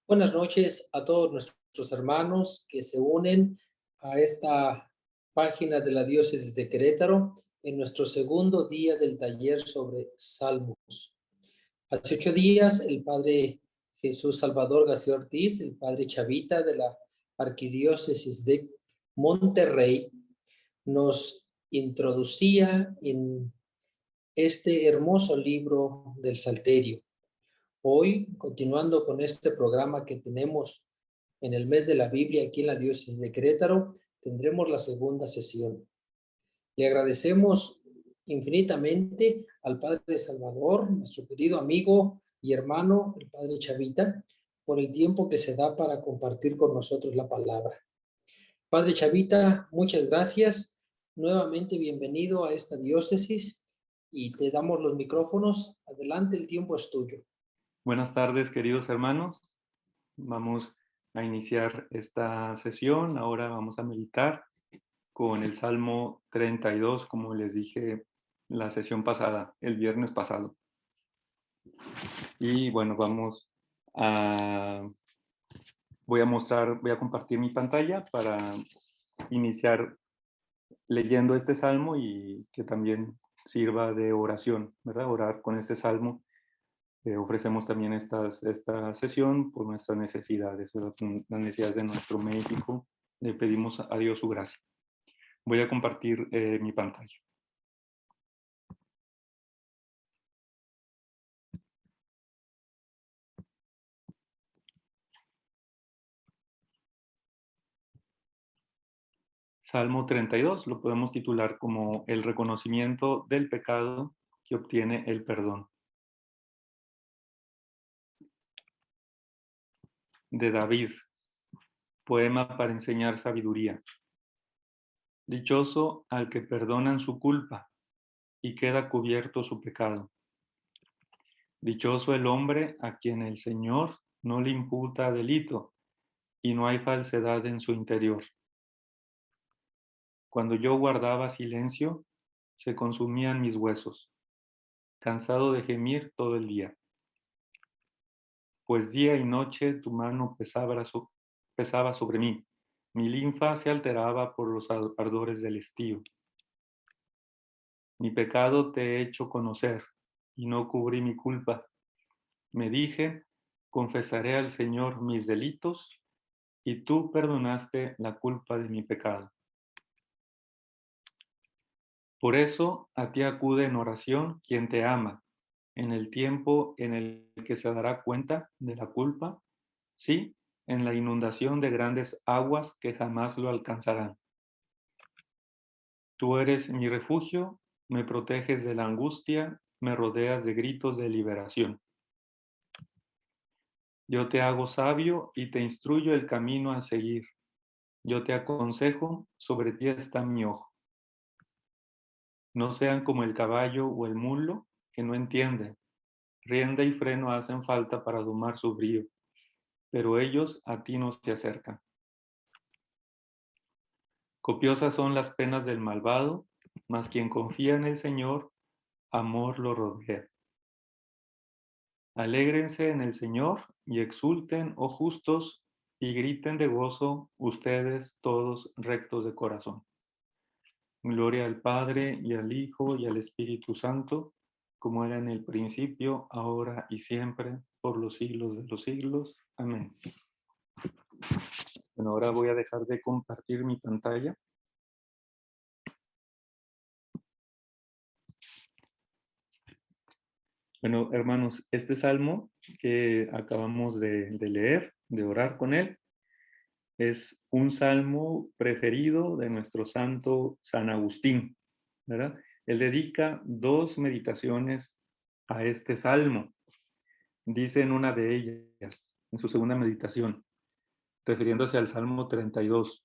Buenas noches a todos nuestros hermanos que se unen a esta página de la Diócesis de Querétaro en nuestro segundo día del taller sobre Salmos. Hace 8 días, el Padre Jesús Salvador García Ortiz, el Padre Chavita de la Arquidiócesis de Monterrey, nos introducía en este hermoso libro del Salterio. Hoy, continuando con este programa que tenemos en el mes de la Biblia aquí en la Diócesis de Querétaro, tendremos la segunda sesión. Le agradecemos infinitamente al Padre Salvador, nuestro querido amigo y hermano, el Padre Chavita, por el tiempo que se da para compartir con nosotros la palabra. Padre Chavita, muchas gracias. Nuevamente bienvenido a esta diócesis y te damos los micrófonos. Adelante, el tiempo es tuyo. Buenas tardes, queridos hermanos. Vamos a iniciar esta sesión. Ahora vamos a meditar con el Salmo 32, como les dije la sesión pasada, el viernes pasado. Y bueno, voy a compartir mi pantalla para iniciar leyendo este salmo y que también sirva de oración, ¿verdad? Orar con este salmo. Ofrecemos también esta sesión por nuestras necesidades, ¿verdad? Las necesidades de nuestro México. Le pedimos a Dios su gracia. Voy a compartir mi pantalla. Salmo 32 lo podemos titular como el reconocimiento del pecado que obtiene el perdón. De David, poema para enseñar sabiduría. Dichoso al que perdonan su culpa y queda cubierto su pecado. Dichoso el hombre a quien el Señor no le imputa delito y no hay falsedad en su interior. Cuando yo guardaba silencio, se consumían mis huesos, cansado de gemir todo el día. Pues día y noche tu mano pesaba sobre mí, mi linfa se alteraba por los ardores del estío. Mi pecado te he hecho conocer, y no cubrí mi culpa. Me dije, confesaré al Señor mis delitos, y tú perdonaste la culpa de mi pecado. Por eso a ti acude en oración quien te ama, en el tiempo en el que se dará cuenta de la culpa, sí, en la inundación de grandes aguas que jamás lo alcanzarán. Tú eres mi refugio, me proteges de la angustia, me rodeas de gritos de liberación. Yo te hago sabio y te instruyo el camino a seguir. Yo te aconsejo, sobre ti está mi ojo. No sean como el caballo o el mulo, que no entienden. Rienda y freno hacen falta para domar su brío, pero ellos a ti no se acercan. Copiosas son las penas del malvado, mas quien confía en el Señor, amor lo rodea. Alégrense en el Señor y exulten, oh justos, y griten de gozo ustedes todos rectos de corazón. Gloria al Padre y al Hijo y al Espíritu Santo, como era en el principio, ahora y siempre, por los siglos de los siglos. Amén. Bueno, ahora voy a dejar de compartir mi pantalla. Bueno, hermanos, este salmo que acabamos de leer, de orar con él, es un salmo preferido de nuestro santo San Agustín, ¿verdad? Él dedica 2 meditaciones a este salmo. Dice en una de ellas, en su segunda meditación, refiriéndose al Salmo 32,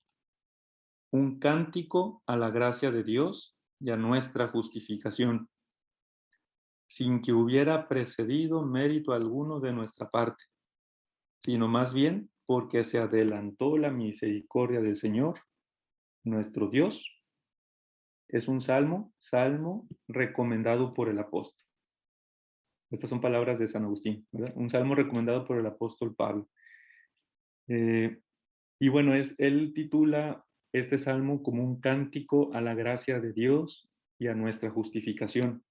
un cántico a la gracia de Dios y a nuestra justificación, sin que hubiera precedido mérito alguno de nuestra parte, sino más bien porque se adelantó la misericordia del Señor, nuestro Dios. Es un salmo recomendado por el apóstol. Estas son palabras de San Agustín, ¿verdad? Un salmo recomendado por el apóstol Pablo. Y bueno, él titula este salmo como un cántico a la gracia de Dios y a nuestra justificación.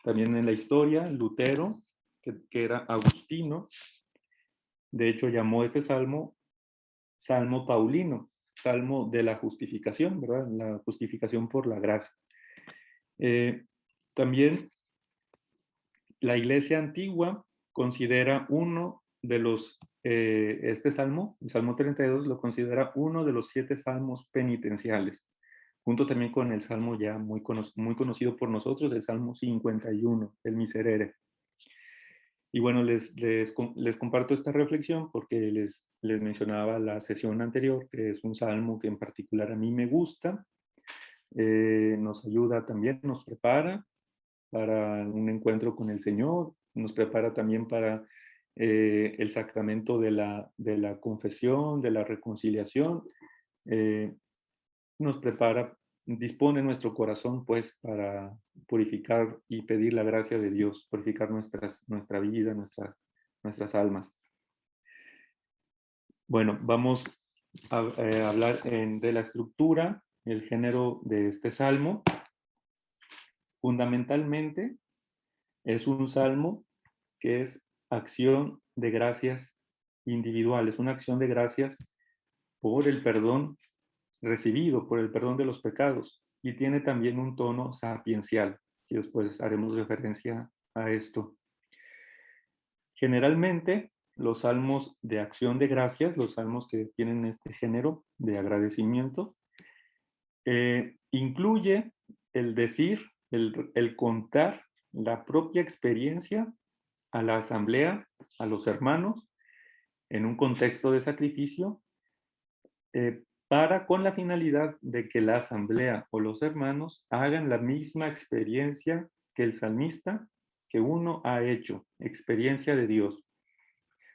También en la historia, Lutero, que era agustino, de hecho llamó este salmo Salmo Paulino, Salmo de la justificación, ¿verdad? La justificación por la gracia. También la Iglesia antigua considera uno de los, este salmo, el Salmo 32, lo considera uno de los 7 salmos penitenciales, junto también con el salmo ya muy conocido por nosotros, el Salmo 51, el Miserere. Y bueno, les comparto esta reflexión porque les mencionaba la sesión anterior, que es un salmo que en particular a mí me gusta, nos ayuda también, nos prepara para un encuentro con el Señor, nos prepara también para el sacramento de la confesión, de la reconciliación, nos prepara, dispone nuestro corazón pues para purificar y pedir la gracia de Dios, purificar nuestra vida, nuestras almas. Bueno, vamos a hablar de la estructura, el género de este salmo. Fundamentalmente es un salmo que es acción de gracias individual, es una acción de gracias por el perdón recibido, por el perdón de los pecados, y tiene también un tono sapiencial, y después haremos referencia a esto. Generalmente, los salmos de acción de gracias, los salmos que tienen este género de agradecimiento, incluye el decir, el contar la propia experiencia a la asamblea, a los hermanos, en un contexto de sacrificio, con la finalidad de que la asamblea o los hermanos hagan la misma experiencia que el salmista, que uno ha hecho, experiencia de Dios.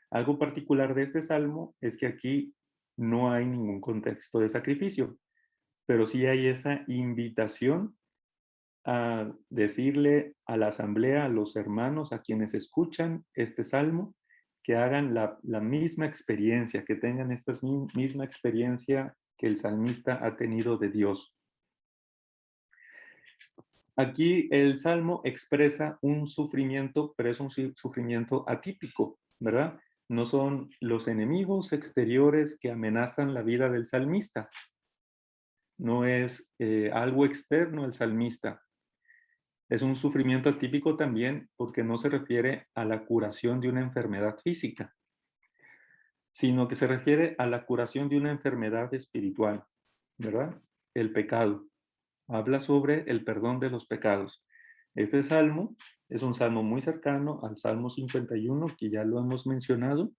Algo particular de este salmo es que aquí no hay ningún contexto de sacrificio, pero sí hay esa invitación a decirle a la asamblea, a los hermanos, a quienes escuchan este salmo, que hagan la misma experiencia, que tengan esta misma experiencia que el salmista ha tenido de Dios. Aquí el salmo expresa un sufrimiento, pero es un sufrimiento atípico, ¿verdad? No son los enemigos exteriores que amenazan la vida del salmista. No es algo externo al salmista. Es un sufrimiento atípico también porque no se refiere a la curación de una enfermedad física, sino que se refiere a la curación de una enfermedad espiritual, ¿verdad? El pecado. Habla sobre el perdón de los pecados. Este salmo es un salmo muy cercano al Salmo 51, que ya lo hemos mencionado.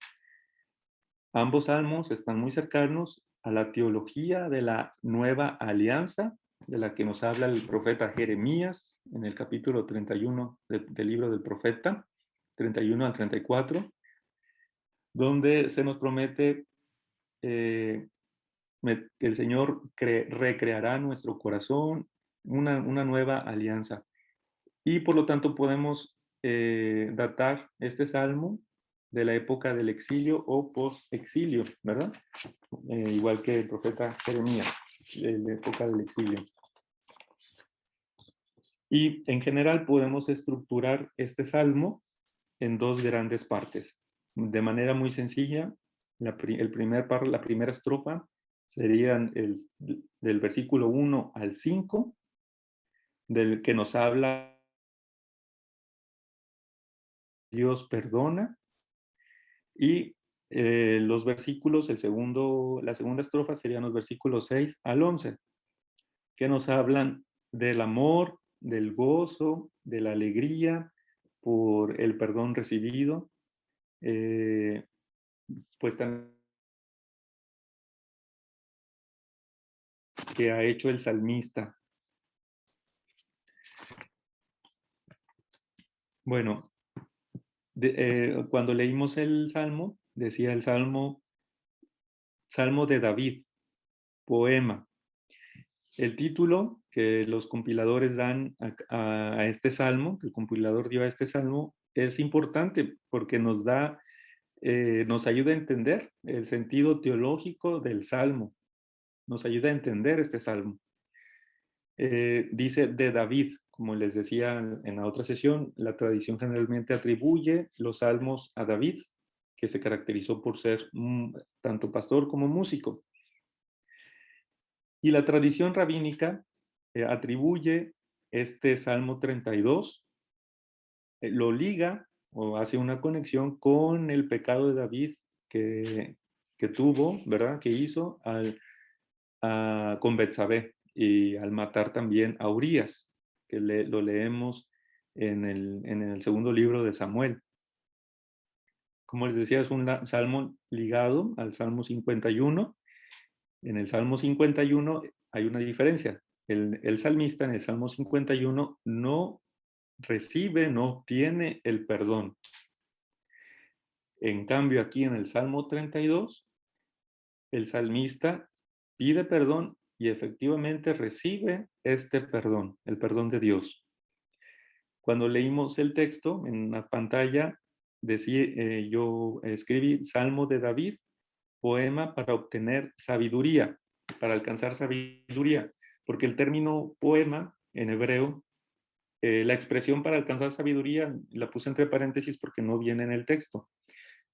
Ambos salmos están muy cercanos a la teología de la nueva alianza, de la que nos habla el profeta Jeremías en el capítulo 31 del libro del profeta, 31 al 34, donde se nos promete que el Señor recreará nuestro corazón, una nueva alianza. Y por lo tanto podemos datar este salmo de la época del exilio o post-exilio, ¿verdad? Igual que el profeta Jeremías, de la época del exilio. Y en general podemos estructurar este salmo en 2 grandes partes. De manera muy sencilla, la primera estrofa serían del versículo 1 al 5, del que nos habla Dios perdona, y los versículos, la segunda estrofa serían los versículos 6 al 11, que nos hablan del amor, del gozo, de la alegría por el perdón recibido, pues también que ha hecho el salmista. Bueno, cuando leímos el salmo, decía el salmo de David, poema. El título que los compiladores dan a este salmo, que el compilador dio a este salmo, es importante porque nos da nos ayuda a entender el sentido teológico del Salmo, nos ayuda a entender este Salmo. Dice de David, como les decía en la otra sesión, la tradición generalmente atribuye los salmos a David, que se caracterizó por ser tanto pastor como músico. Y la tradición rabínica atribuye este Salmo 32, lo liga o hace una conexión con el pecado de David que tuvo, ¿verdad? Que hizo con Betsabé y al matar también a Urías, que lo leemos en el segundo libro de Samuel. Como les decía, es un salmo ligado al Salmo 51. En el Salmo 51 hay una diferencia. El salmista en el Salmo 51 no recibe, no obtiene el perdón. En cambio, aquí en el Salmo 32, el salmista pide perdón y efectivamente recibe este perdón, el perdón de Dios. Cuando leímos el texto en la pantalla, yo escribí Salmo de David, poema para obtener sabiduría, para alcanzar sabiduría, porque el término poema en hebreo, la expresión para alcanzar sabiduría la puse entre paréntesis porque no viene en el texto,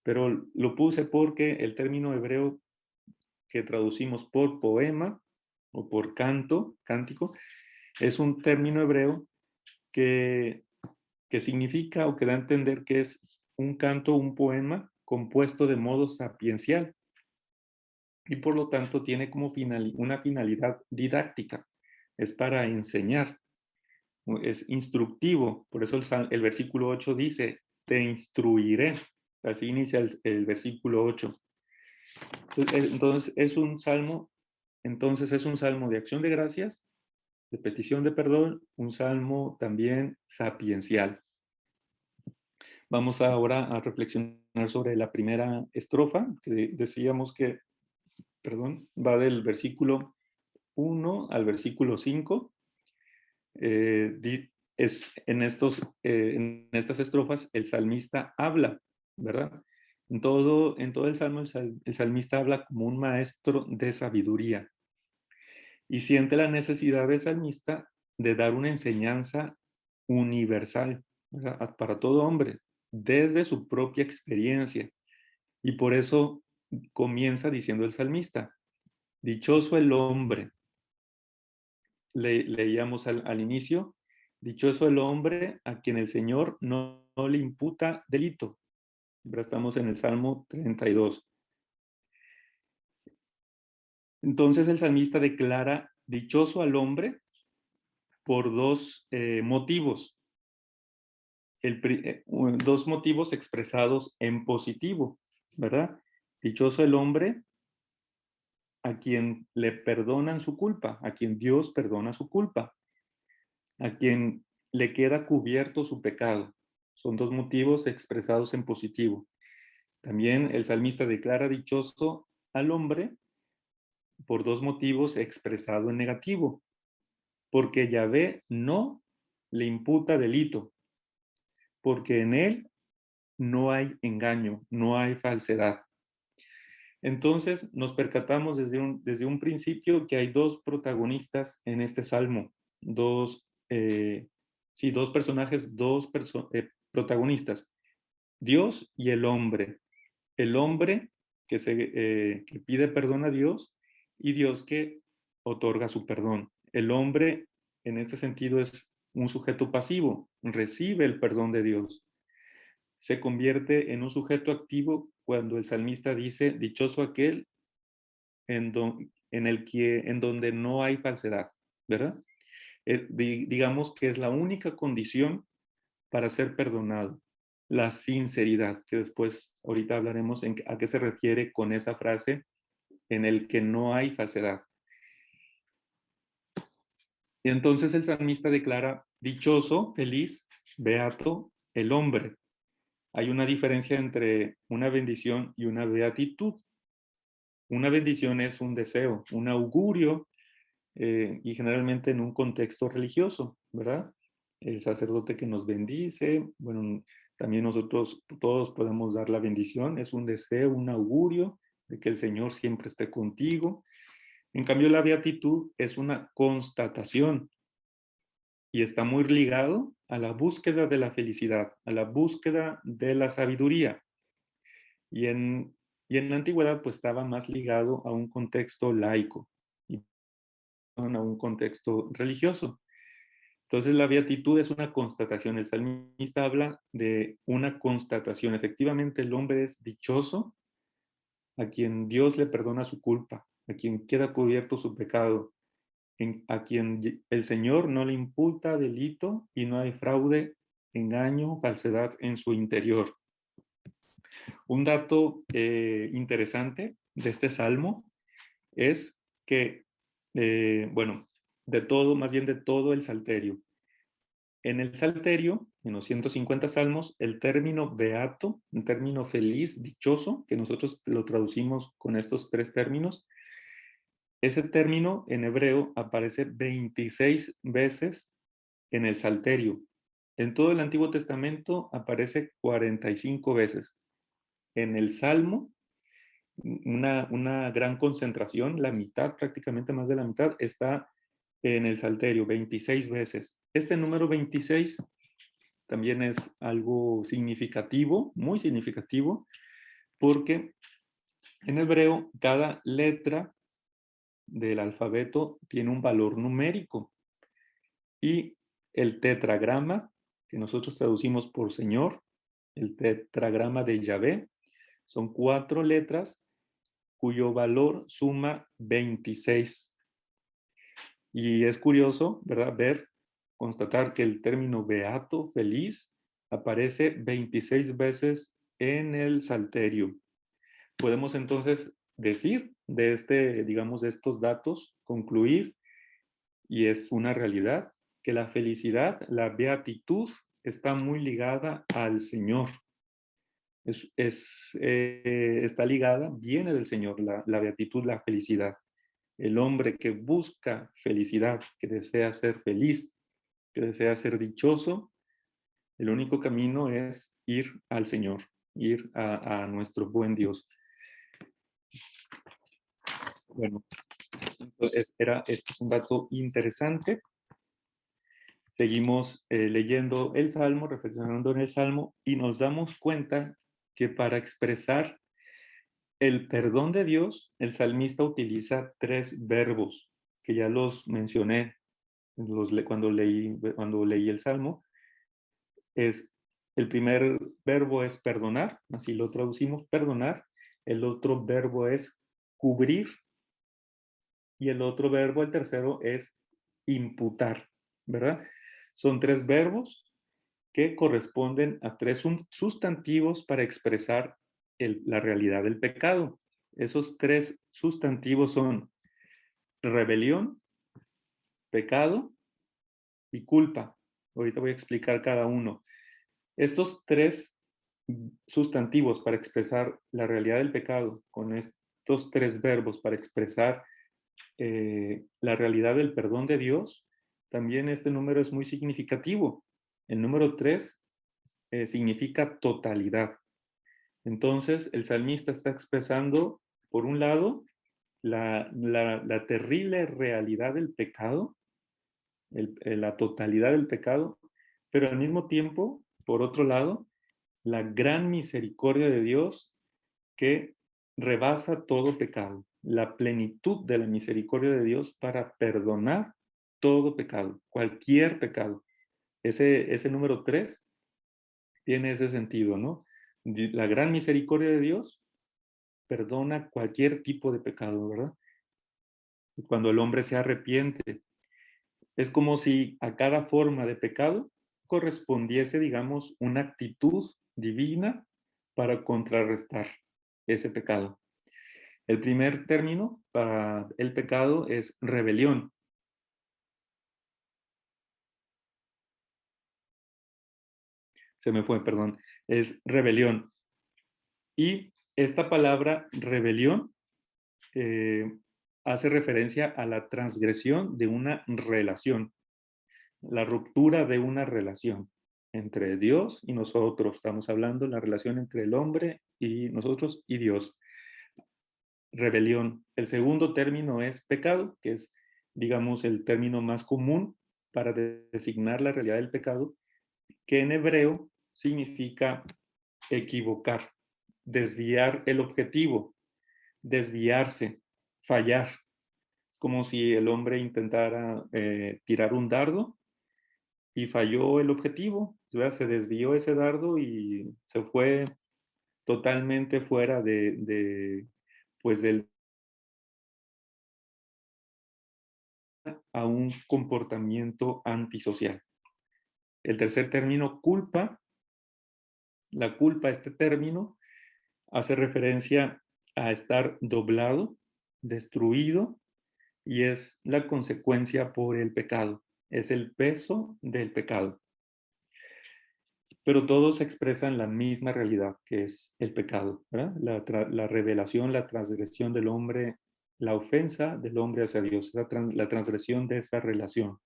pero lo puse porque el término hebreo que traducimos por poema o por cántico, es un término hebreo que significa o que da a entender que es un canto, un poema compuesto de modo sapiencial y por lo tanto tiene como una finalidad didáctica, es para enseñar, es instructivo, por eso el versículo 8 dice, te instruiré, así inicia el versículo 8. Entonces es un salmo de acción de gracias, de petición de perdón, un salmo también sapiencial. Vamos ahora a reflexionar sobre la primera estrofa, que decíamos que, va del versículo 1 al versículo 5. En estas estrofas el salmista habla, ¿verdad? En todo el salmo el salmista habla como un maestro de sabiduría y siente la necesidad del salmista de dar una enseñanza universal, ¿verdad? Para todo hombre, desde su propia experiencia. Y por eso comienza diciendo el salmista, dichoso el hombre. Leíamos al inicio, dichoso el hombre a quien el Señor no le imputa delito. Ahora estamos en el Salmo 32. Entonces el salmista declara dichoso al hombre por dos motivos. Dos motivos expresados en positivo, ¿verdad? Dichoso el hombre a quien le perdonan su culpa, a quien Dios perdona su culpa, a quien le queda cubierto su pecado. Son dos motivos expresados en positivo. También el salmista declara dichoso al hombre por dos motivos expresado en negativo, porque Yahvé no le imputa delito, porque en él no hay engaño, no hay falsedad. Entonces nos percatamos desde un principio que hay dos protagonistas en este salmo, dos personajes, protagonistas, Dios y el hombre. El hombre que pide perdón a Dios y Dios que otorga su perdón. El hombre en este sentido es un sujeto pasivo, recibe el perdón de Dios. Se convierte en un sujeto activo cuando el salmista dice, dichoso aquel en donde no hay falsedad, ¿verdad? Digamos que es la única condición para ser perdonado, la sinceridad, que después ahorita hablaremos a qué se refiere con esa frase en el que no hay falsedad. Y entonces el salmista declara, dichoso, feliz, beato, el hombre. Hay una diferencia entre una bendición y una beatitud. Una bendición es un deseo, un augurio, y generalmente en un contexto religioso, ¿verdad? El sacerdote que nos bendice, bueno, También nosotros todos podemos dar la bendición. Es un deseo, un augurio de que el Señor siempre esté contigo. En cambio, la beatitud es una constatación y está muy ligado a la búsqueda de la felicidad, a la búsqueda de la sabiduría. Y en la antigüedad pues estaba más ligado a un contexto laico y a un contexto religioso. Entonces la beatitud es una constatación. El salmista habla de una constatación. Efectivamente el hombre es dichoso a quien Dios le perdona su culpa, a quien queda cubierto su pecado, a quien el Señor no le imputa delito y no hay fraude, engaño, falsedad en su interior. Un dato interesante de este salmo es que, bueno, de todo, más bien de todo el salterio. En el salterio, en los 150 salmos, el término beato, un término feliz, dichoso, que nosotros lo traducimos con estos tres términos, ese término en hebreo aparece 26 veces en el salterio. En todo el Antiguo Testamento aparece 45 veces. En el Salmo, una gran concentración, la mitad, prácticamente más de la mitad, está en el salterio, 26 veces. Este número 26 también es algo significativo, muy significativo, porque en hebreo cada letra del alfabeto tiene un valor numérico y el tetragrama, que nosotros traducimos por Señor, el tetragrama de Yahvé, son 4 letras cuyo valor suma 26. Y es curioso, ¿verdad? Constatar que el término beato, feliz, aparece 26 veces en el Salterio. Podemos entonces decir digamos, de estos datos, concluir, y es una realidad, que la felicidad, la beatitud, está muy ligada al Señor. Está ligada, viene del Señor, la beatitud, la felicidad. El hombre que busca felicidad, que desea ser feliz, que desea ser dichoso, el único camino es ir al Señor, ir a nuestro buen Dios. Bueno, entonces este es un dato interesante. Seguimos leyendo el Salmo, reflexionando en el Salmo, y nos damos cuenta que para expresar el perdón de Dios, el salmista utiliza 3 verbos, que ya los mencioné cuando leí el Salmo. El primer verbo es perdonar, así lo traducimos, perdonar. El otro verbo es cubrir. Y el otro verbo, el tercero, es imputar, ¿verdad? Son 3 verbos que corresponden a 3 sustantivos para expresar la realidad del pecado. Esos 3 sustantivos son rebelión, pecado y culpa. Ahorita voy a explicar cada uno. Estos 3 sustantivos para expresar la realidad del pecado, con estos 3 verbos para expresar la realidad del perdón de Dios, también este número es muy significativo. El número 3 significa totalidad. Entonces, el salmista está expresando, por un lado, la terrible realidad del pecado, la totalidad del pecado, pero al mismo tiempo, por otro lado, la gran misericordia de Dios que rebasa todo pecado, la plenitud de la misericordia de Dios para perdonar todo pecado, cualquier pecado. Ese número 3 tiene ese sentido, ¿no? La gran misericordia de Dios perdona cualquier tipo de pecado, ¿verdad? Cuando el hombre se arrepiente, es como si a cada forma de pecado correspondiese, digamos, una actitud divina para contrarrestar ese pecado. El primer término para el pecado es rebelión. Se me fue, perdón. Es rebelión. Y esta palabra rebelión hace referencia a la transgresión de una relación, la ruptura de una relación. entre Dios y nosotros. Estamos hablando de la relación entre el hombre y nosotros y Dios. Rebelión. El segundo término es pecado, que es, digamos, el término más común para designar la realidad del pecado, que en hebreo significa equivocar, desviar el objetivo, desviarse, fallar. Es como si el hombre intentara tirar un dardo y falló el objetivo, ¿verdad? Se desvió ese dardo y se fue totalmente fuera pues a un comportamiento antisocial. El tercer término, culpa. La culpa, este término, hace referencia a estar doblado, destruido, y es la consecuencia por el pecado. Es el peso del pecado. Pero todos expresan la misma realidad, que es el pecado, ¿verdad? La revelación, la transgresión del hombre, la ofensa del hombre hacia Dios, la transgresión de esa relación.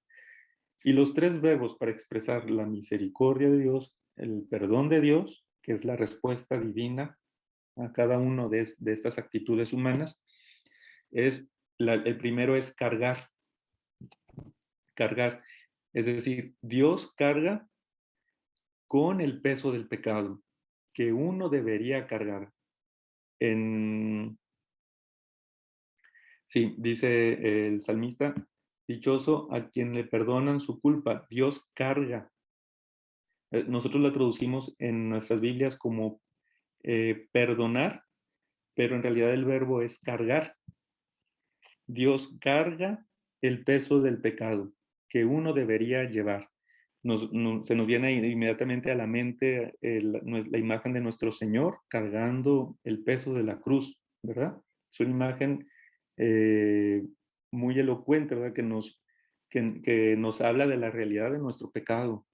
Y los tres verbos para expresar la misericordia de Dios, el perdón de Dios, que es la respuesta divina a cada uno de estas actitudes humanas, el primero es cargar, cargar. Es decir, Dios carga con el peso del pecado que uno debería cargar. Sí, dice el salmista, dichoso a quien le perdonan su culpa, Dios carga. Nosotros la traducimos en nuestras Biblias como perdonar, pero en realidad el verbo es cargar. Dios carga el peso del pecado que uno debería llevar. Se nos viene inmediatamente a la mente la imagen de nuestro Señor cargando el peso de la cruz, ¿verdad? Es una imagen eh, muy elocuente, ¿verdad? Que nos habla de la realidad de nuestro pecado.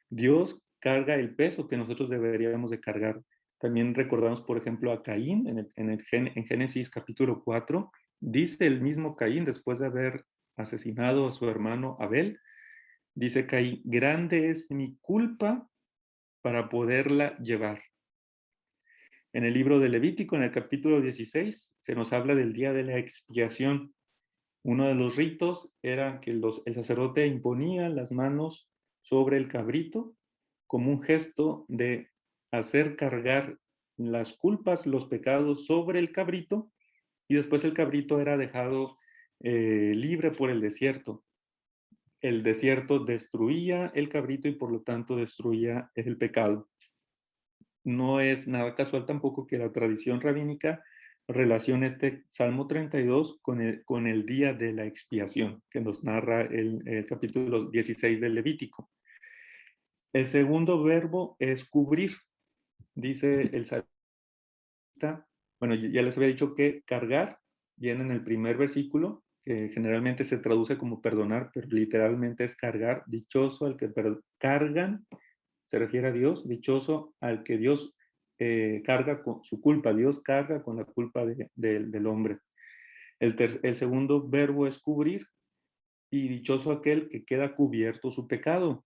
Dios carga el peso que nosotros deberíamos de cargar. También recordamos, por ejemplo, a Caín en Génesis capítulo 4. Dice el mismo Caín, después de haber asesinado a su hermano Abel, dice Caín, grande es mi culpa para poderla llevar. En el libro de Levítico, en el capítulo 16, se nos habla del día de la expiación. Uno de los ritos era que el sacerdote imponía las manos sobre el cabrito como un gesto de hacer cargar las culpas, los pecados sobre el cabrito, y después el cabrito era dejado libre por el desierto. El desierto destruía el cabrito y por lo tanto destruía el pecado. No es nada casual tampoco que la tradición rabínica relacione este Salmo 32 con el día de la expiación que nos narra el capítulo 16 del Levítico. El segundo verbo es cubrir, dice el salmista. Bueno, ya les había dicho que cargar viene en el primer versículo, que generalmente se traduce como perdonar, pero literalmente es cargar. Dichoso al que cargan, se refiere a Dios, dichoso al que Dios carga con su culpa, Dios carga con la culpa del hombre. El segundo verbo es cubrir, y dichoso aquel que queda cubierto su pecado.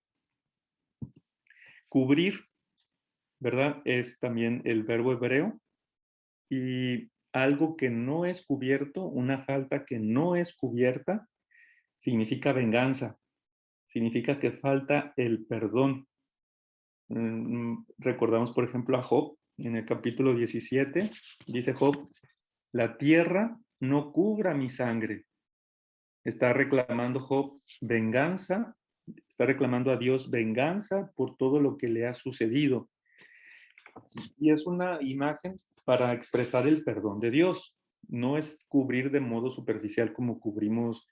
Cubrir, ¿verdad? Es también el verbo hebreo, y algo que no es cubierto, una falta que no es cubierta, significa venganza, significa que falta el perdón. Recordamos, por ejemplo, a Job, en el capítulo 17, dice Job, la tierra no cubra mi sangre. Está reclamando Job venganza, está reclamando a Dios venganza por todo lo que le ha sucedido. Y es una imagen para expresar el perdón de Dios. No es cubrir de modo superficial como cubrimos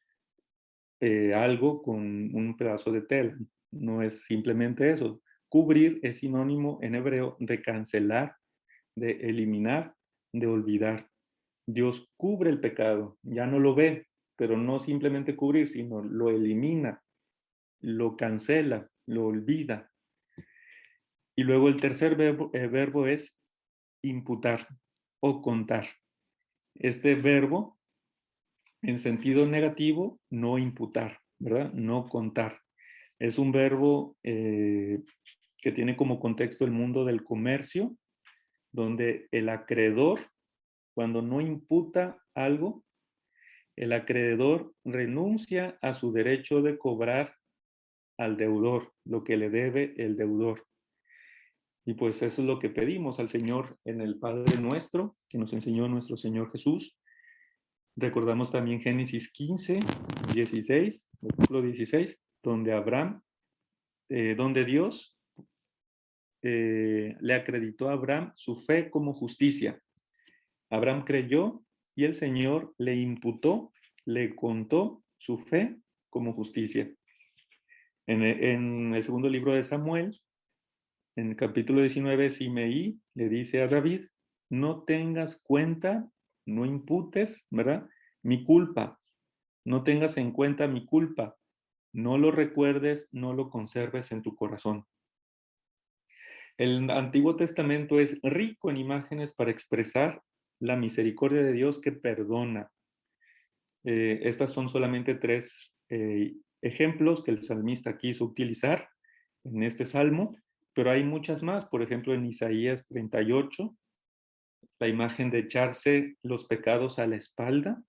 algo con un pedazo de tela. No es simplemente eso. Cubrir es sinónimo en hebreo de cancelar, de eliminar, de olvidar. Dios cubre el pecado, ya no lo ve, pero no simplemente cubrir, sino lo elimina, lo cancela, lo olvida. Y luego el tercer verbo es imputar o contar. Este verbo, en sentido negativo, no imputar, ¿verdad? No contar. Es un verbo que tiene como contexto el mundo del comercio, donde el acreedor, cuando no imputa algo, el acreedor renuncia a su derecho de cobrar al deudor lo que le debe el deudor. Y pues eso es lo que pedimos al Señor en el Padre Nuestro, que nos enseñó nuestro Señor Jesús. Recordamos también Génesis 15, 16, versículo 16, donde donde Dios le acreditó a Abraham su fe como justicia. Abraham creyó y el Señor le imputó, le contó su fe como justicia. En el segundo libro de Samuel, en el capítulo 19, Simeí le dice a David, no tengas cuenta, no imputes, ¿verdad? Mi culpa, no tengas en cuenta mi culpa, no lo recuerdes, no lo conserves en tu corazón. El Antiguo Testamento es rico en imágenes para expresar la misericordia de Dios que perdona. Estas son solamente 3 ejemplos que el salmista quiso utilizar en este salmo, pero hay muchas más. Por ejemplo, en Isaías 38, la imagen de echarse los pecados a la espalda.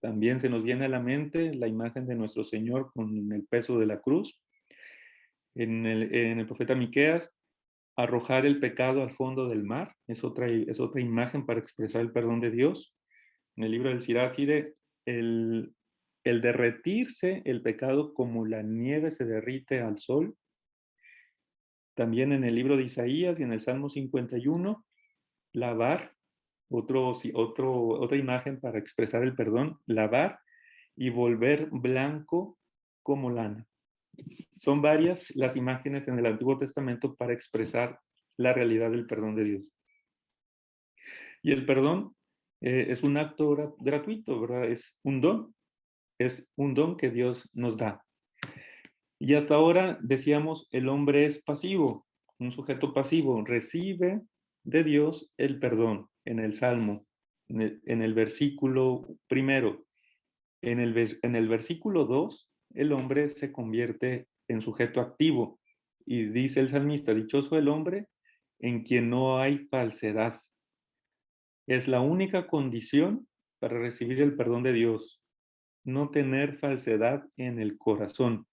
También se nos viene a la mente la imagen de nuestro Señor con el peso de la cruz. En el profeta Miqueas, arrojar el pecado al fondo del mar, es otra imagen para expresar el perdón de Dios. En el libro del Sirafide, el derretirse el pecado como la nieve se derrite al sol. También en el libro de Isaías y en el Salmo 51, lavar, otra imagen para expresar el perdón, lavar y volver blanco como lana. Son varias las imágenes en el Antiguo Testamento para expresar la realidad del perdón de Dios. Y el perdón es un acto gratuito, ¿verdad? Es un don que Dios nos da. Y hasta ahora decíamos, el hombre es pasivo, un sujeto pasivo, recibe de Dios el perdón en el Salmo, en el versículo primero. En el versículo 2, el hombre se convierte en sujeto activo y dice el salmista, dichoso el hombre en quien no hay falsedad. Es la única condición para recibir el perdón de Dios, no tener falsedad en el corazón.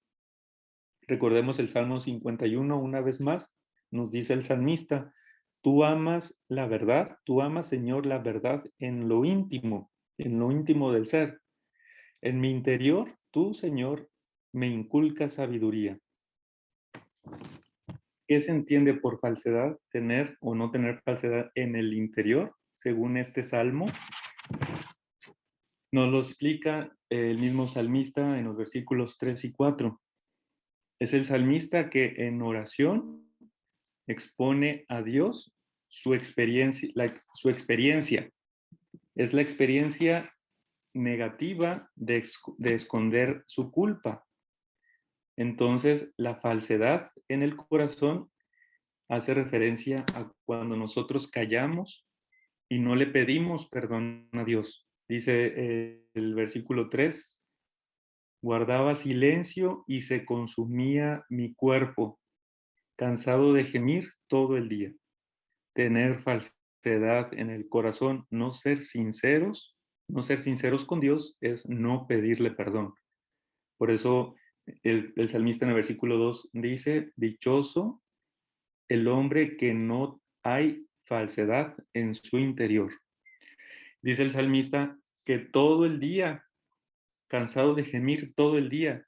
Recordemos el Salmo 51 una vez más, nos dice el salmista, tú amas la verdad, tú amas, Señor, la verdad en lo íntimo del ser. En mi interior, tú, Señor, me inculcas sabiduría. ¿Qué se entiende por falsedad? Tener o no tener falsedad en el interior, según este salmo. Nos lo explica el mismo salmista en los versículos 3 y 4. Es el salmista que en oración expone a Dios su experiencia. Es la experiencia negativa de esconder su culpa. Entonces, la falsedad en el corazón hace referencia a cuando nosotros callamos y no le pedimos perdón a Dios. Dice el versículo 3, guardaba silencio y se consumía mi cuerpo, cansado de gemir todo el día. Tener falsedad en el corazón, no ser sinceros con Dios es no pedirle perdón. Por eso el salmista en el versículo 2 dice, dichoso el hombre que no hay falsedad en su interior. Dice el salmista que todo el día, cansado de gemir todo el día,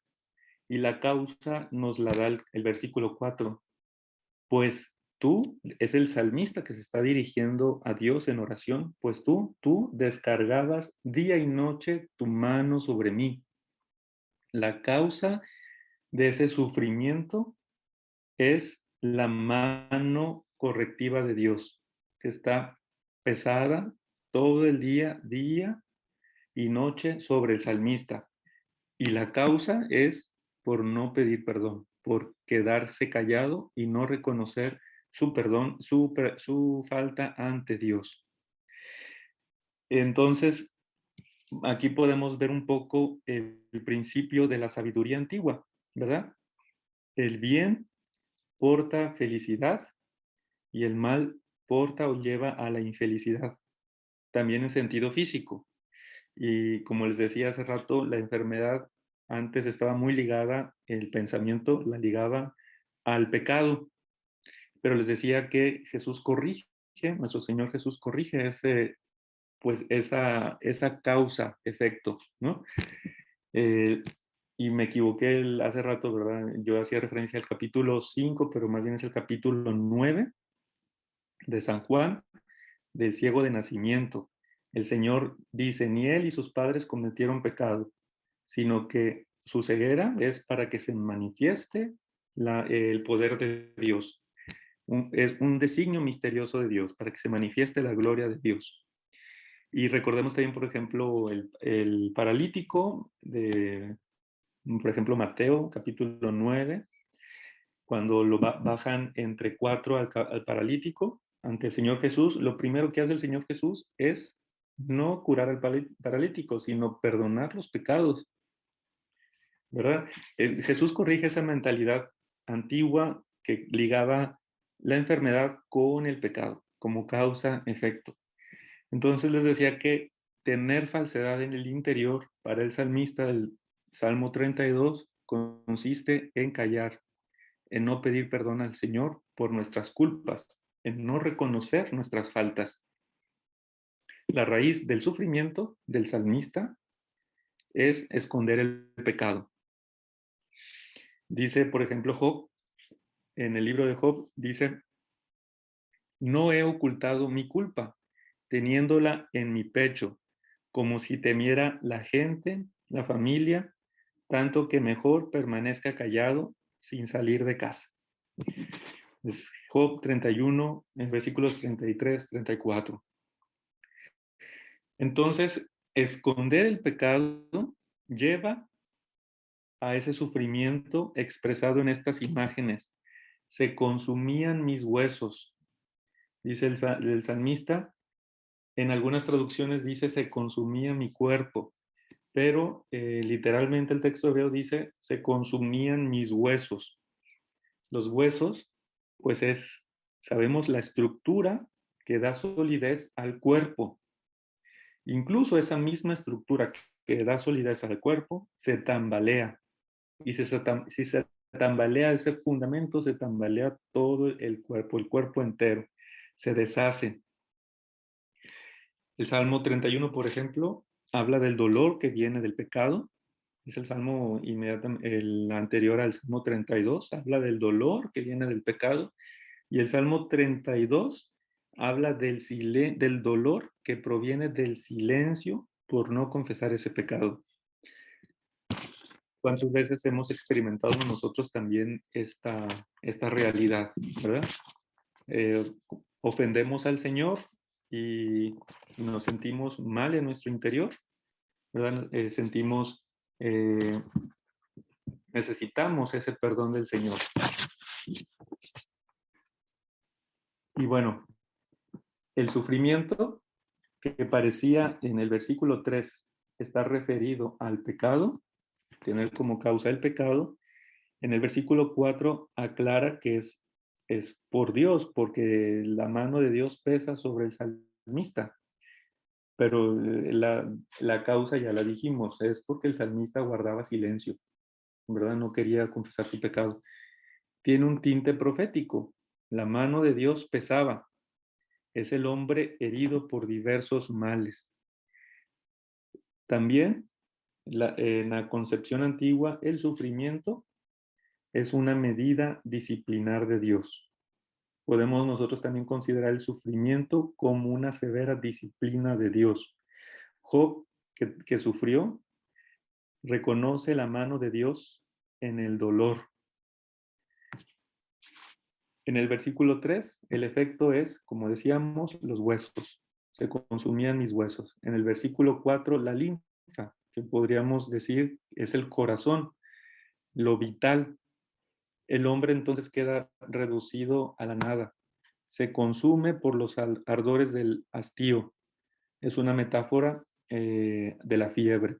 y la causa nos la da el versículo 4. Pues tú, es el salmista que se está dirigiendo a Dios en oración, pues tú descargabas día y noche tu mano sobre mí. La causa de ese sufrimiento es la mano correctiva de Dios, que está pesada todo el día y noche sobre el salmista. Y la causa es por no pedir perdón, por quedarse callado y no reconocer su perdón, su falta ante Dios. Entonces, aquí podemos ver un poco el principio de la sabiduría antigua, ¿verdad? El bien porta felicidad y el mal porta o lleva a la infelicidad, también en sentido físico. Y como les decía hace rato, la enfermedad antes estaba muy ligada, el pensamiento la ligaba al pecado, pero les decía que Jesús corrige, nuestro Señor Jesús corrige pues esa causa-efecto, ¿no? Eh, y me equivoqué hace rato, ¿verdad? Yo hacía referencia al capítulo 5, pero más bien es el capítulo 9 de San Juan, del ciego de nacimiento. El Señor dice, ni él y sus padres cometieron pecado, sino que su ceguera es para que se manifieste el poder de Dios. Es un designio misterioso de Dios, para que se manifieste la gloria de Dios. Y recordemos también, por ejemplo, el paralítico de, por ejemplo, Mateo, capítulo 9, cuando lo bajan entre cuatro al paralítico ante el Señor Jesús, lo primero que hace el Señor Jesús es no curar al paralítico, sino perdonar los pecados, ¿verdad? Jesús corrige esa mentalidad antigua que ligaba la enfermedad con el pecado, como causa-efecto. Entonces les decía que tener falsedad en el interior para el salmista del Salmo 32 consiste en callar, en no pedir perdón al Señor por nuestras culpas, en no reconocer nuestras faltas. La raíz del sufrimiento del salmista es esconder el pecado. Dice, por ejemplo, Job, en el libro de Job, dice, no he ocultado mi culpa, teniéndola en mi pecho, como si temiera la gente, la familia, tanto que mejor permanezca callado sin salir de casa. Es Job 31, en versículos 33, 34. Entonces, esconder el pecado lleva a ese sufrimiento expresado en estas imágenes. Se consumían mis huesos, dice el salmista. En algunas traducciones dice se consumía mi cuerpo, pero literalmente el texto hebreo dice se consumían mis huesos. Los huesos, pues sabemos, la estructura que da solidez al cuerpo. Incluso esa misma estructura que da solidez al cuerpo se tambalea. Y si se tambalea ese fundamento, se tambalea todo el cuerpo entero, se deshace. El Salmo 31, por ejemplo, habla del dolor que viene del pecado. Es el salmo el anterior al Salmo 32, habla del dolor que viene del pecado. Y el Salmo 32 habla del dolor que proviene del silencio por no confesar ese pecado. ¿Cuántas veces hemos experimentado nosotros también esta realidad, verdad? Ofendemos al Señor y nos sentimos mal en nuestro interior, ¿verdad? Necesitamos ese perdón del Señor. Y bueno, el sufrimiento que parecía en el versículo 3 estar referido al pecado, tener como causa el pecado, en el versículo 4 aclara que es por Dios, porque la mano de Dios pesa sobre el salmista. Pero la causa ya la dijimos, es porque el salmista guardaba silencio, ¿verdad? No quería confesar su pecado. Tiene un tinte profético. La mano de Dios pesaba. Es el hombre herido por diversos males. También, en la concepción antigua, el sufrimiento es una medida disciplinar de Dios. Podemos nosotros también considerar el sufrimiento como una severa disciplina de Dios. Job, que sufrió, reconoce la mano de Dios en el dolor. En el versículo 3, el efecto es, como decíamos, los huesos. Se consumían mis huesos. En el versículo 4, la linfa, que podríamos decir es el corazón, lo vital. El hombre entonces queda reducido a la nada. Se consume por los ardores del hastío. Es una metáfora de la fiebre.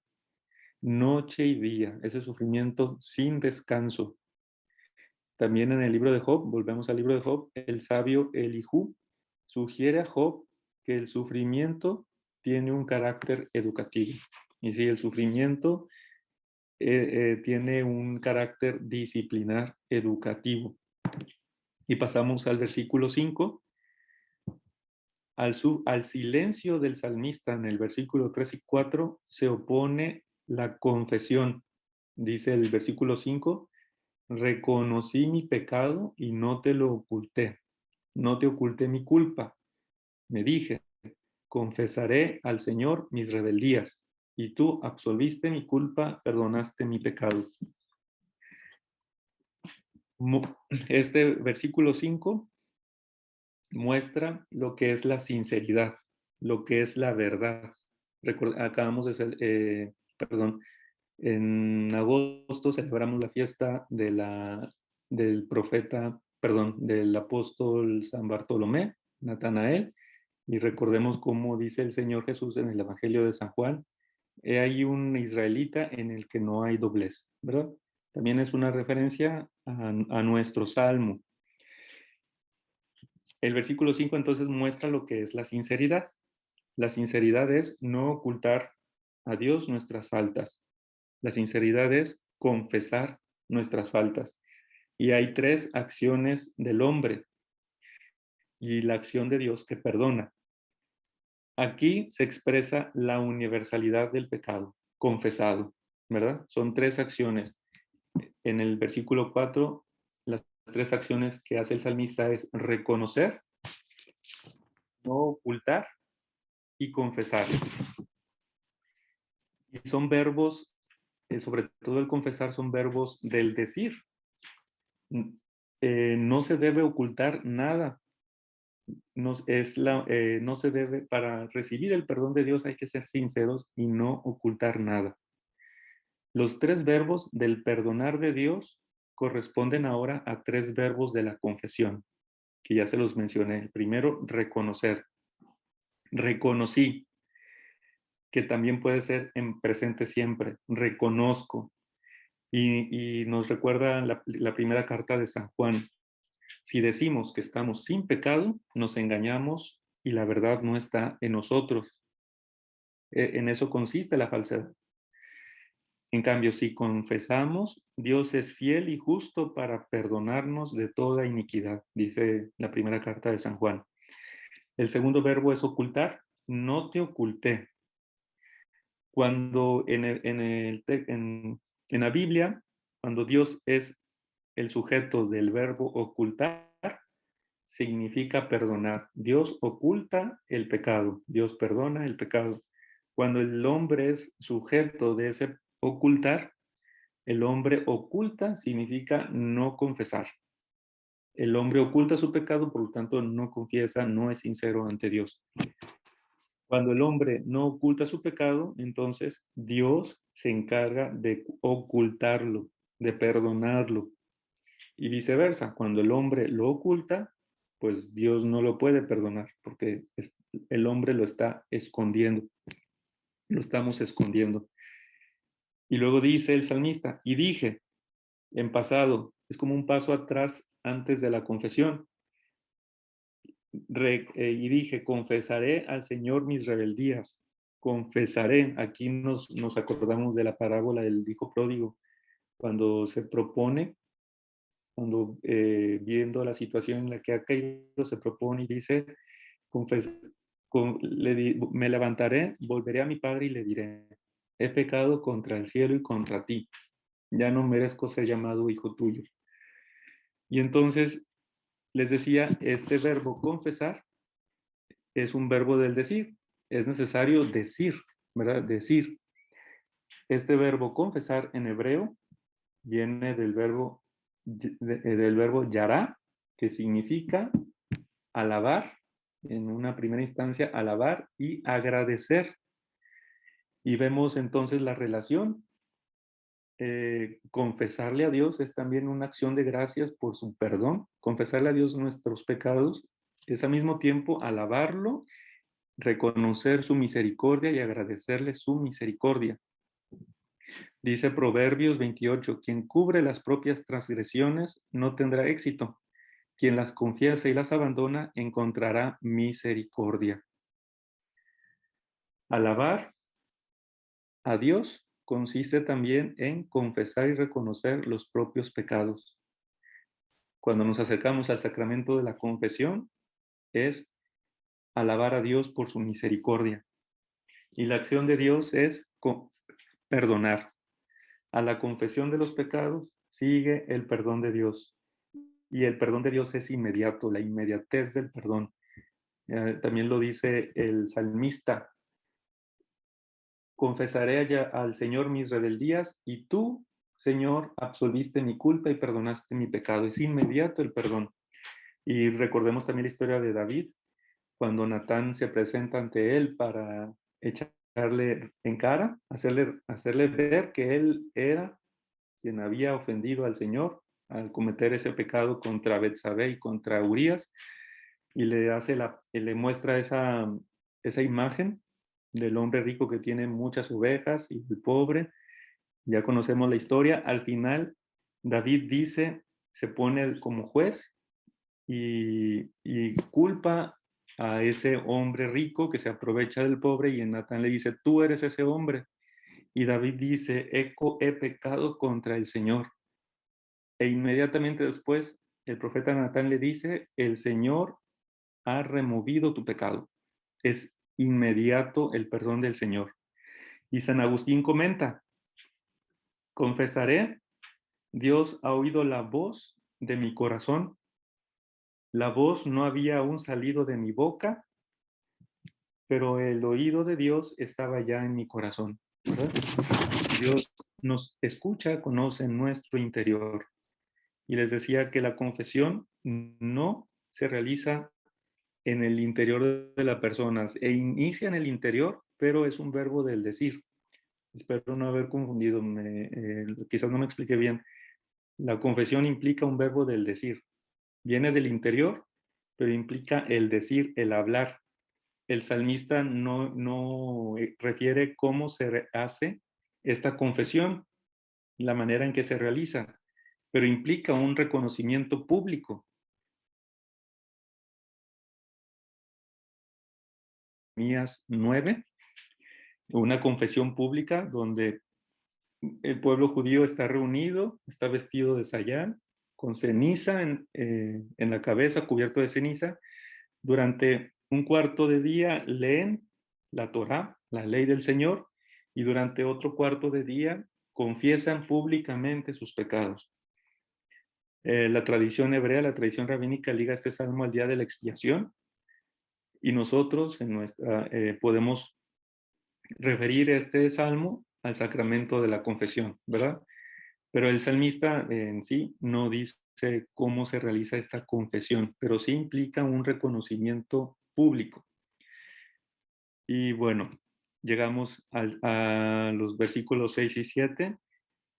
Noche y día, ese sufrimiento sin descanso. También en el libro de Job, volvemos al libro de Job, el sabio Elihu sugiere a Job que el sufrimiento tiene un carácter educativo. Y si el sufrimiento tiene un carácter disciplinar educativo. Y pasamos al versículo 5. Al silencio del salmista en el versículo 3 y 4 se opone la confesión. Dice el versículo 5, reconocí mi pecado y no te lo oculté. No te oculté mi culpa. Me dije, confesaré al Señor mis rebeldías, y tú absolviste mi culpa, perdonaste mi pecado. Este versículo 5 muestra lo que es la sinceridad, lo que es la verdad. Acabamos de ser, en agosto celebramos la fiesta del profeta, del apóstol San Bartolomé, Natanael, y recordemos cómo dice el Señor Jesús en el Evangelio de San Juan, he ahí un israelita en el que no hay doblez, ¿verdad? También es una referencia a nuestro salmo. El versículo 5 entonces muestra lo que es la sinceridad. La sinceridad es no ocultar a Dios nuestras faltas. La sinceridad es confesar nuestras faltas. Y hay 3 acciones del hombre y la acción de Dios que perdona. Aquí se expresa la universalidad del pecado confesado, ¿verdad? Son 3 acciones. En el versículo 4, las 3 acciones que hace el salmista es reconocer, no ocultar y confesar. Y son verbos, sobre todo el confesar, son verbos del decir. No se debe ocultar nada. No se debe, para recibir el perdón de Dios hay que ser sinceros y no ocultar nada. Los 3 verbos del perdonar de Dios corresponden ahora a 3 verbos de la confesión, que ya se los mencioné. El primero, reconocer. Reconocí, que también puede ser en presente siempre. Reconozco. Y nos recuerda la primera carta de San Juan. Si decimos que estamos sin pecado, nos engañamos y la verdad no está en nosotros. En eso consiste la falsedad. En cambio, si confesamos, Dios es fiel y justo para perdonarnos de toda iniquidad, dice la primera carta de San Juan. El segundo verbo es ocultar. No te oculté. Cuando en la Biblia, cuando Dios es el sujeto del verbo ocultar, significa perdonar. Dios oculta el pecado, Dios perdona el pecado. Cuando el hombre es sujeto de ese ocultar, el hombre oculta significa no confesar. El hombre oculta su pecado, por lo tanto no confiesa, no es sincero ante Dios. Cuando el hombre no oculta su pecado, entonces Dios se encarga de ocultarlo, de perdonarlo. Y viceversa, cuando el hombre lo oculta, pues Dios no lo puede perdonar porque el hombre lo está escondiendo, lo estamos escondiendo. Y luego dice el salmista, y dije, en pasado, es como un paso atrás antes de la confesión. Y dije, confesaré al Señor mis rebeldías, confesaré. Aquí nos acordamos de la parábola del hijo pródigo, cuando se propone, cuando viendo la situación en la que ha caído, se propone y dice, me levantaré, volveré a mi padre y le diré, he pecado contra el cielo y contra ti, ya no merezco ser llamado hijo tuyo. Y entonces les decía, este verbo confesar es un verbo del decir, es necesario decir, ¿verdad? Decir. Este verbo confesar en hebreo viene del verbo yará, que significa alabar, en una primera instancia, alabar y agradecer. Y vemos entonces la relación. Confesarle a Dios es también una acción de gracias por su perdón. Confesarle a Dios nuestros pecados es al mismo tiempo alabarlo, reconocer su misericordia y agradecerle su misericordia. Dice Proverbios 28, quien cubre las propias transgresiones no tendrá éxito. Quien las confiesa y las abandona encontrará misericordia. Alabar a Dios consiste también en confesar y reconocer los propios pecados. Cuando nos acercamos al sacramento de la confesión, es alabar a Dios por su misericordia. Y la acción de Dios es perdonar. A la confesión de los pecados sigue el perdón de Dios. Y el perdón de Dios es inmediato, la inmediatez del perdón. También lo dice el salmista. Confesaré al Señor mis rebeldías y tú, Señor, absolviste mi culpa y perdonaste mi pecado. Es inmediato el perdón. Y recordemos también la historia de David, cuando Natán se presenta ante él para echarle en cara, hacerle ver que él era quien había ofendido al Señor al cometer ese pecado contra Betsabé y contra Urías, y le muestra esa imagen del hombre rico que tiene muchas ovejas y el pobre. Ya conocemos la historia. Al final, David se pone como juez y culpa a ese hombre rico que se aprovecha del pobre, y Natán le dice, tú eres ese hombre. Y David dice, he pecado contra el Señor. E inmediatamente después, el profeta Natán le dice, el Señor ha removido tu pecado. Es inmediato el perdón del Señor. Y San Agustín comenta, confesaré, Dios ha oído la voz de mi corazón. La voz no había aún salido de mi boca, pero el oído de Dios estaba ya en mi corazón, ¿verdad? Dios nos escucha, conoce nuestro interior. Y les decía que la confesión no se realiza en el interior de la persona, inicia en el interior, pero es un verbo del decir. Espero no haber confundido, quizás no me expliqué bien. La confesión implica un verbo del decir. Viene del interior, pero implica el decir, el hablar. El salmista no refiere cómo se hace esta confesión, la manera en que se realiza, pero implica un reconocimiento público. Mías 9, una confesión pública donde el pueblo judío está reunido, está vestido de sayán, con ceniza en la cabeza, cubierto de ceniza. Durante un cuarto de día leen la Torá, la ley del Señor, y durante otro cuarto de día confiesan públicamente sus pecados. La tradición hebrea, la tradición rabínica liga este salmo al día de la expiación, y nosotros podemos referir este salmo al sacramento de la confesión, ¿verdad? Pero el salmista en sí no dice cómo se realiza esta confesión, pero sí implica un reconocimiento público. Y bueno, llegamos a los versículos 6 y 7.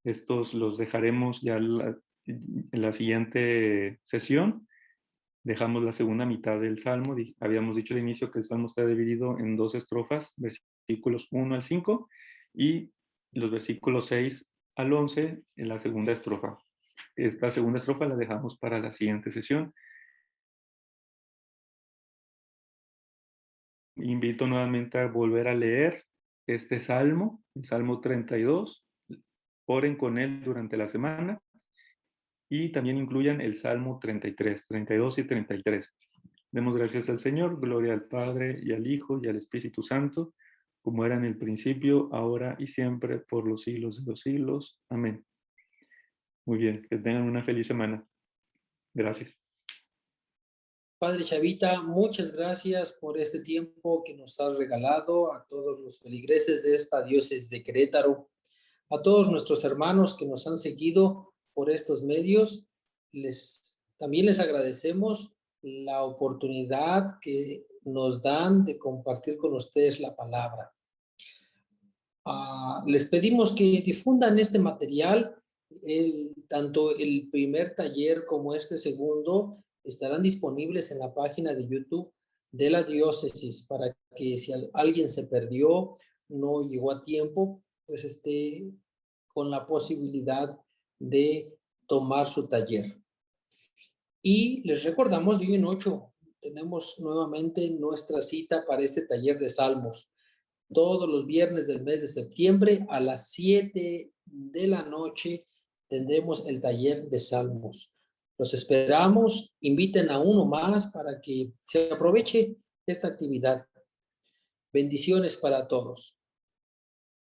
Estos los dejaremos ya en la siguiente sesión. Dejamos la segunda mitad del Salmo. Habíamos dicho al inicio que el Salmo está dividido en dos estrofas, versículos 1 al 5, y los versículos 6 al 11 en la segunda estrofa. Esta segunda estrofa la dejamos para la siguiente sesión. Invito nuevamente a volver a leer este Salmo, el Salmo 32. Oren con él durante la semana y también incluyan el Salmo 33, 32 y 33. Demos gracias al Señor, gloria al Padre y al Hijo y al Espíritu Santo, como era en el principio, ahora y siempre, por los siglos de los siglos. Amén. Muy bien, que tengan una feliz semana. Gracias. Padre Chavita, muchas gracias por este tiempo que nos has regalado a todos los feligreses de esta diócesis de Querétaro, a todos nuestros hermanos que nos han seguido por estos medios. También les agradecemos la oportunidad que nos dan de compartir con ustedes la palabra. Les pedimos que difundan este material, tanto el primer taller como este segundo estarán disponibles en la página de YouTube de la diócesis para que si alguien se perdió, no llegó a tiempo, pues con la posibilidad de tomar su taller. Y les recordamos, de hoy en 8, tenemos nuevamente nuestra cita para este taller de Salmos. Todos los viernes del mes de septiembre a las 7 de la noche tendremos el taller de Salmos. Los esperamos, inviten a uno más para que se aproveche esta actividad. Bendiciones para todos.